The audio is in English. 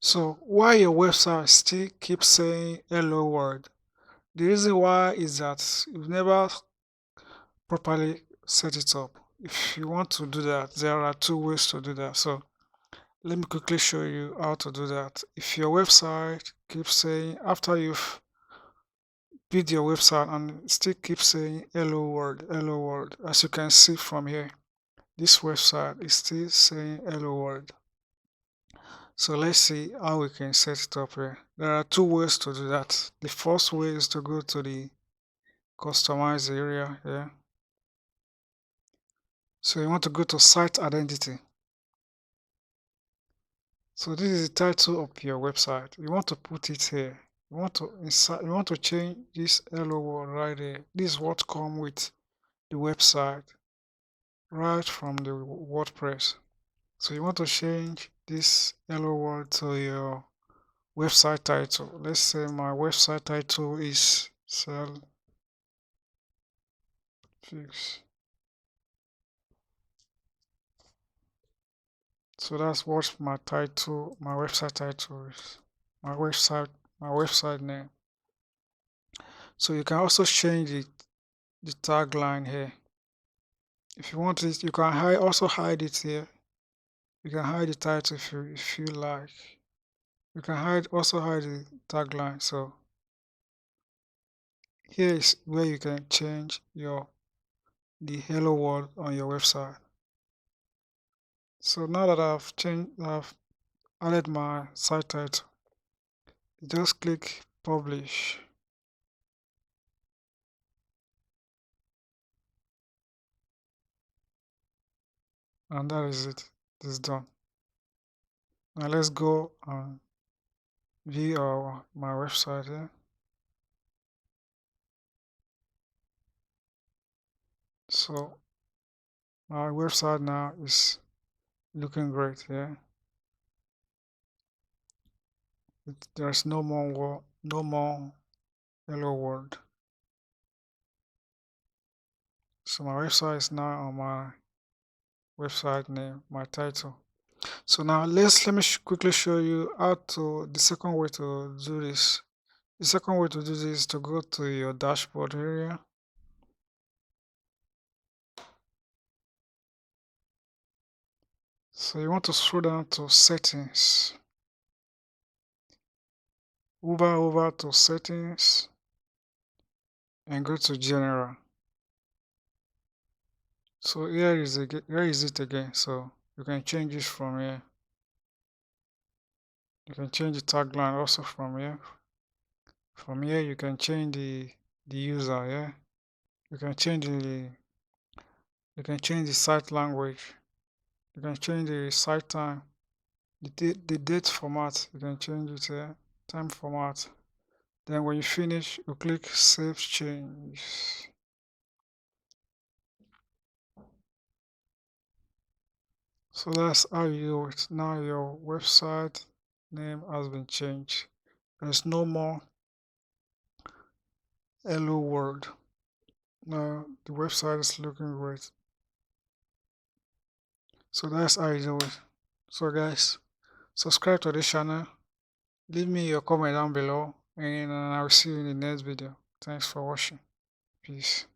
So why your website still keeps saying hello world? The reason why is that you've never properly set it up. If you want to do that, there are two ways to do that. So let me quickly show you how to do that. If your website keeps saying, after you've built your website and still keeps saying hello world, as you can see from here, this website is still saying hello world. So let's see how we can set it up here. There are two ways to do that. The first way is to go to the customize area here. So you want to go to site identity. So this is the title of your website. You want to put it here. You want to insert, you want to change this hello world right here. This is what comes with the website right from the WordPress. So you want to change this hello world to your website title. Let's say my website title is sell fix. So that's what my title, my website title is. My website name. So you can also change the tagline here. If you want it, you can also hide it here. You can hide the title if you like. You can also hide the tagline. So here is where you can change the hello world on your website. So now that I've added my site title, just click publish. And that is it. It's done. Now let's go and view my website here. So my website now is looking great here. There's no more hello world. So my website is now on my website name, my title. So now let me quickly show you how to the second way to do this. The second way to do this is to go to your dashboard area. So you want to scroll down to settings. Hover over to settings and go to general. So here is it again. So you can change it from here. You can change the tagline also from here. From here you can change the user, yeah. You can change the site language. You can change the site time. The date format, you can change it here. Time format. Then when you finish, you click save change. So that's how you do it. Now your website name has been changed. There's no more hello world. Now the website is looking great. So that's how you do it. So guys, subscribe to this channel. Leave me your comment down below and I will see you in the next video. Thanks for watching. Peace.